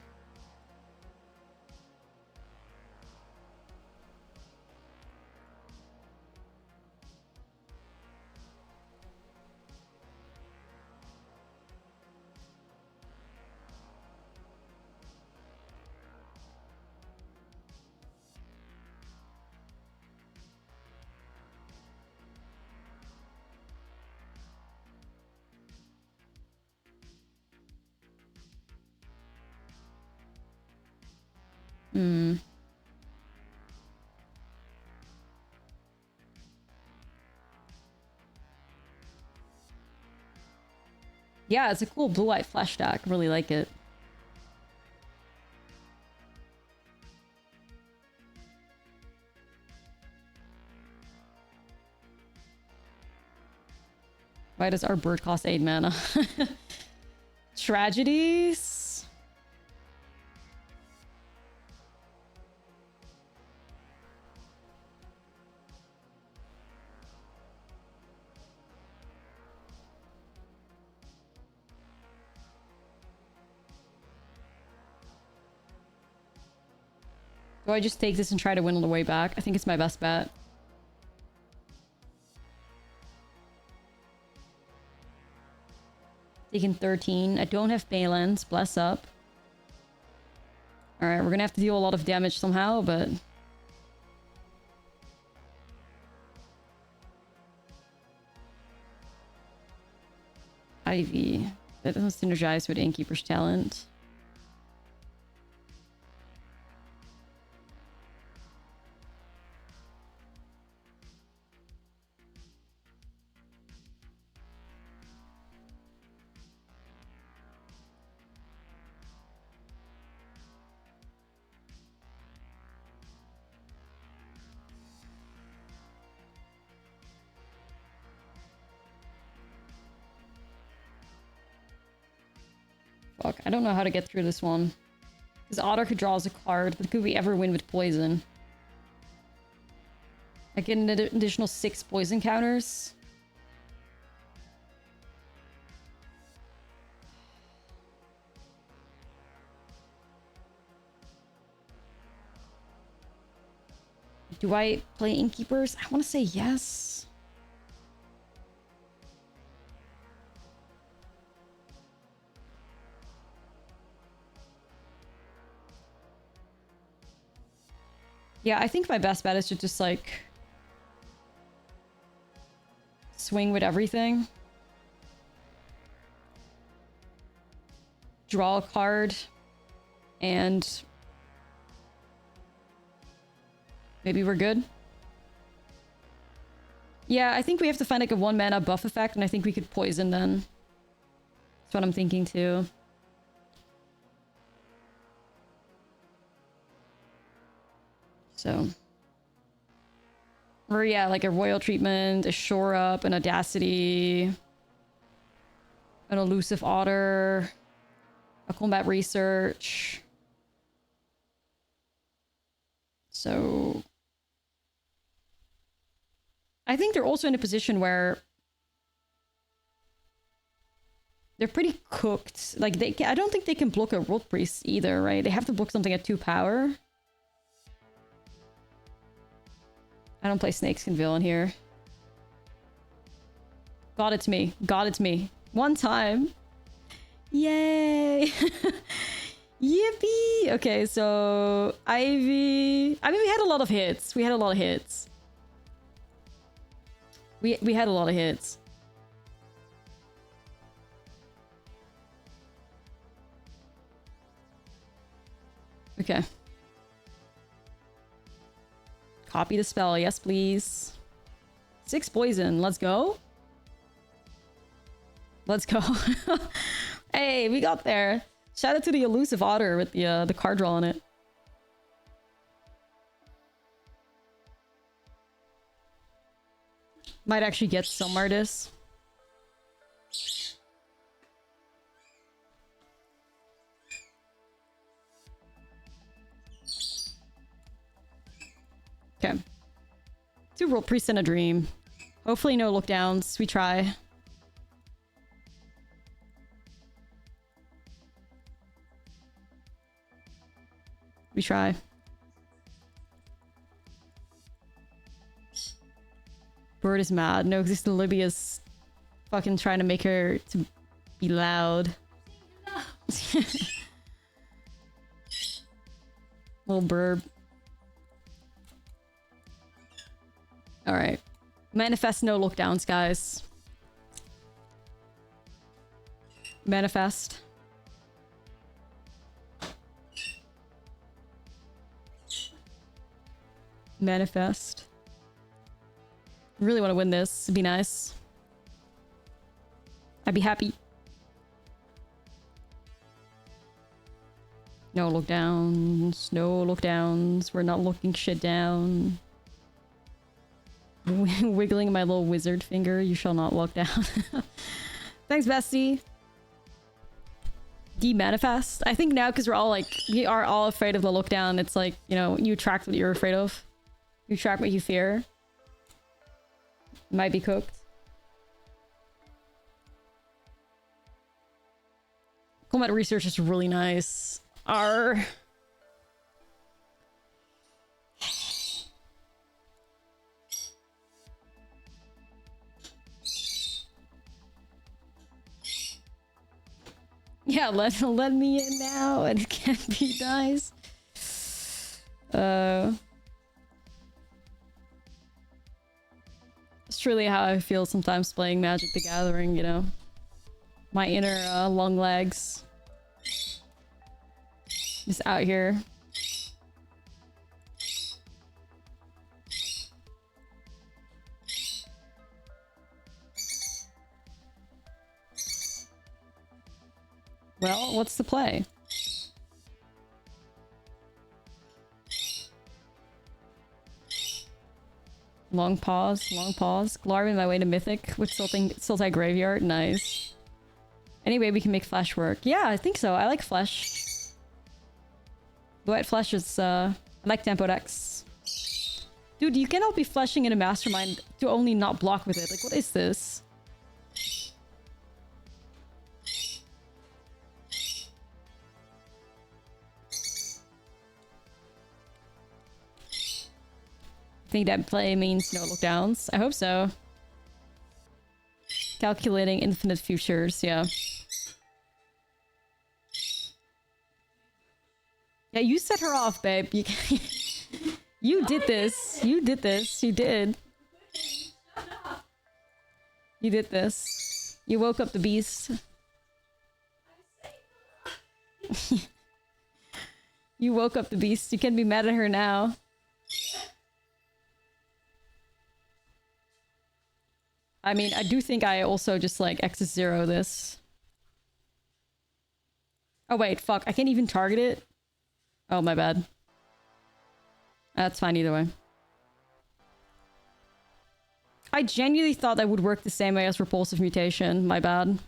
Hmm. Yeah, it's a cool blue-white flash deck. Really like it. Why does our bird cost 8 mana? Tragedies? Do I just take this and try to win on the way back? I think it's my best bet. Taking 13. I don't have Balance. Bless up. Alright, we're gonna have to deal a lot of damage somehow, but... Ivy. That doesn't synergize with Innkeeper's talent. Fuck, I don't know how to get through this one. Because Otter could draw us a card, but could we ever win with poison? I get an additional 6 poison counters. Do I play Innkeepers? I want to say yes. Yeah, I think my best bet is to just, like... swing with everything. Draw a card. And... maybe we're good. Yeah, I think we have to find, like, a 1-mana buff effect, and I think we could poison then. That's what I'm thinking, too. So, or yeah, like a royal treatment, a shore up, an audacity, an elusive otter, a combat research. So, I think they're also in a position where they're pretty cooked. Like I don't think they can block a Rotpriest either, right? They have to block something at 2 power. I don't play Snakeskin Villain here. God, it's me. God, it's me. One time. Yay! Yippee! Okay, so... Ivy... I mean, we had a lot of hits. We had a lot of hits. We had a lot of hits. Okay. Copy the spell. Yes, please. 6 poison. Let's go. Let's go. Hey, we got there. Shout out to the elusive otter with the card draw on it. Might actually get some artists. Okay. 2 Rotpriests and a dream. Hopefully no lookdowns. We try. We try. Bird is mad. No, because Libby is fucking trying to make her to be loud. Little burb. Alright. Manifest no lookdowns, guys. Manifest. Manifest. Really want to win this. It'd be nice. I'd be happy. No look downs. No look downs. We're not looking shit down. Wiggling my little wizard finger. You shall not look down. Thanks, bestie. De-manifest. I think now because we're all like, we are all afraid of the look down. It's like, you know, you attract what you're afraid of. You attract what you fear. Might be cooked. Combat research is really nice. R. Yeah, let me in now, and it can't be nice. It's truly how I feel sometimes playing Magic the Gathering, you know? My inner long legs. Just out here. Well, what's the play? Long pause, long pause. Glarvin my way to Mythic with Sultai Graveyard. Nice. Anyway, we can make Flesh work. Yeah, I think so. I like Flesh. White Flesh is, I like Tempo decks. Dude, you cannot be fleshing in a Mastermind to only not block with it. Like, what is this? I think that play means no lookdowns. I hope so. Calculating infinite futures, yeah. Yeah, you set her off, babe. You, you did this. You did this. You did. You did this. You woke up the beast. You woke up the beast. You can't be mad at her now. I mean, I do think I also just like X0 this. Oh wait, fuck. I can't even target it? Oh, my bad. That's fine either way. I genuinely thought that would work the same way as Repulsive Mutation. My bad.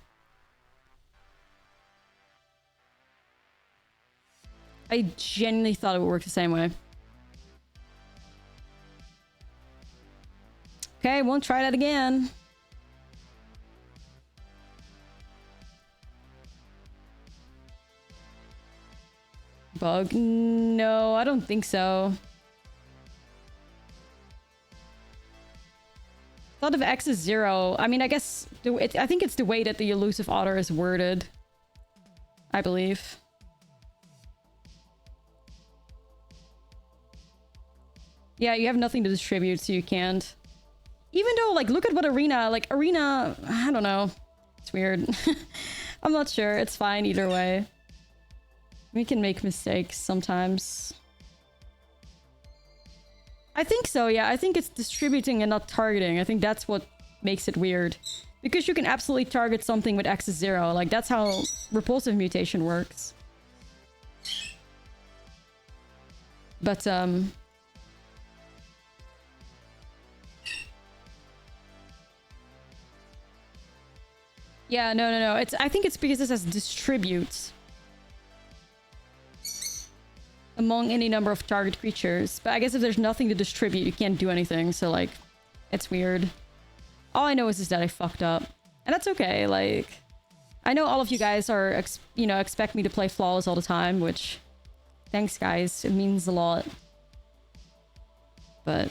I genuinely thought it would work the same way. Okay, won't try that again. Bug? No, I don't think so. Thought of X is 0. I mean, I guess... I think it's the way that the elusive otter is worded. I believe. Yeah, you have nothing to distribute, so you can't. Even though, like, look at what Arena... Like, Arena... I don't know. It's weird. I'm not sure. It's fine either way. We can make mistakes sometimes. I think so, yeah. I think it's distributing and not targeting. I think that's what makes it weird. Because you can absolutely target something with X is 0. Like, that's how Repulsive Mutation works. But, yeah, no. I think it's because it says distribute. Among any number of target creatures. But I guess if there's nothing to distribute, you can't do anything. So, like, it's weird. All I know is that I fucked up. And that's okay, like... I know all of you guys are, you know, expect me to play flawless all the time, which... Thanks, guys. It means a lot. But...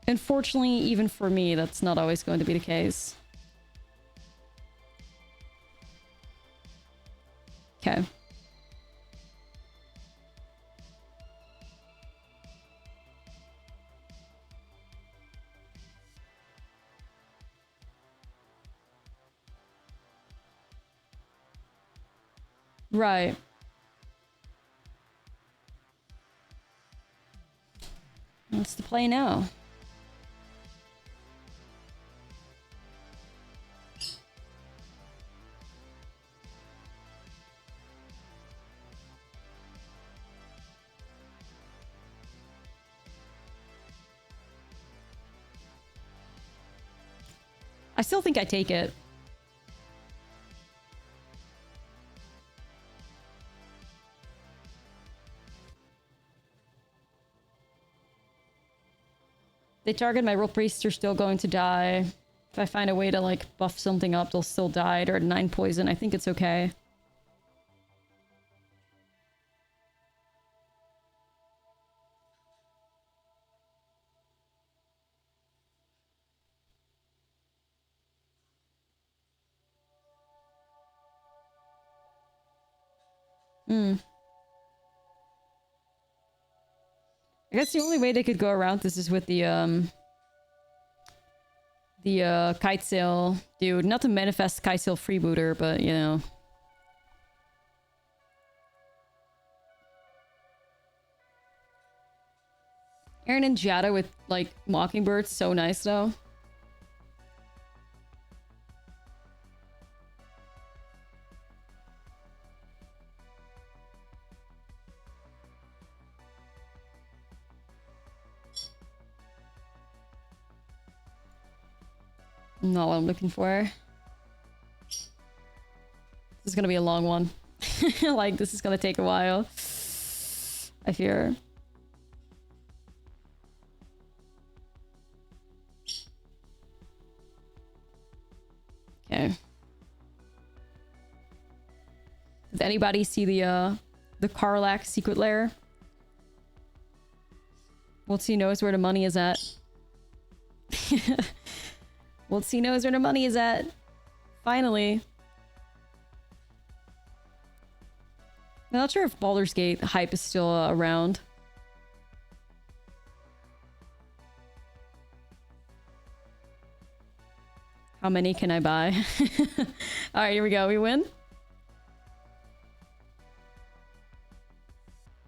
Unfortunately, even for me, that's not always going to be the case. Okay. Right. What's the play now? I still think I take it. They target my Rotpriests are still going to die. If I find a way to, like, buff something up, they'll still die. They're at 9 poison. I think it's okay. I guess the only way they could go around this is with the kite sail dude. Not to manifest kite sail freebooter, but you know. Aaron and Jada with like Mockingbird, so nice though. Not what I'm looking for. This is gonna be a long one. Like, this is gonna take a while. I fear. Okay. Does anybody see the Karlak secret lair? Wotzi knows where the money is at. Wotzi knows where the money is at. Finally. I'm not sure if Baldur's Gate hype is still around. How many can I buy? Alright, here we go. We win?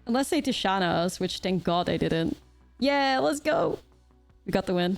Unless they Tishana us, which thank God I didn't. Yeah, let's go! We got the win.